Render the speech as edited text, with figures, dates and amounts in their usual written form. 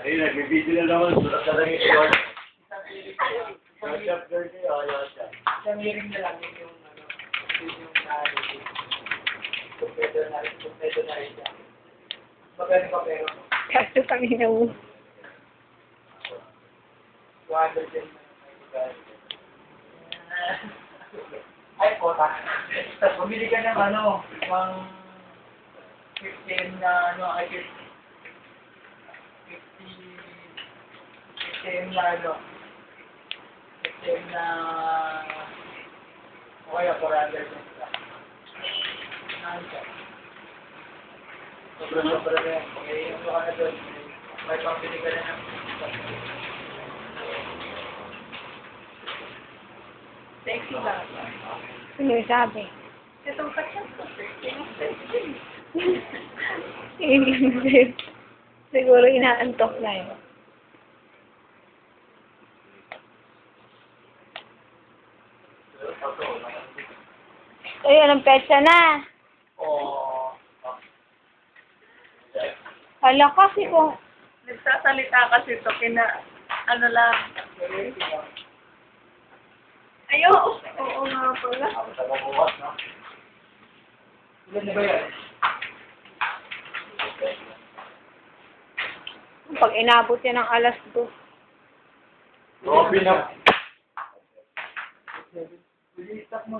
Ayun, nagbibideo na naman. Sulat na lang yung short. Short girl kayo, ayaw siya. Isang hearing na lang yun yung kumpleto na rin siya. Magaling ka pero. Kaso kami na mo. 200 din. Ay, kota. Tapos bumili ka ng pang 15 na ay 15 na 15 na okay, 400 din sila. Sobrang na yan. Okay, yung ka na doon, may pambili ka na ng sexy ba? Ano yung sabi? Itong kachat ko, sexy. Siguro inaantok na yun. Ayun, ang petsa na. Oh. Hala kasi kung... Nagsasalita kasi ito, ano lang. Ayo, oo nga pala. Ako sa bukas, no? Ilan na ba yan? Pag inabot yan ng alas 2. Robin na. Bilis mo.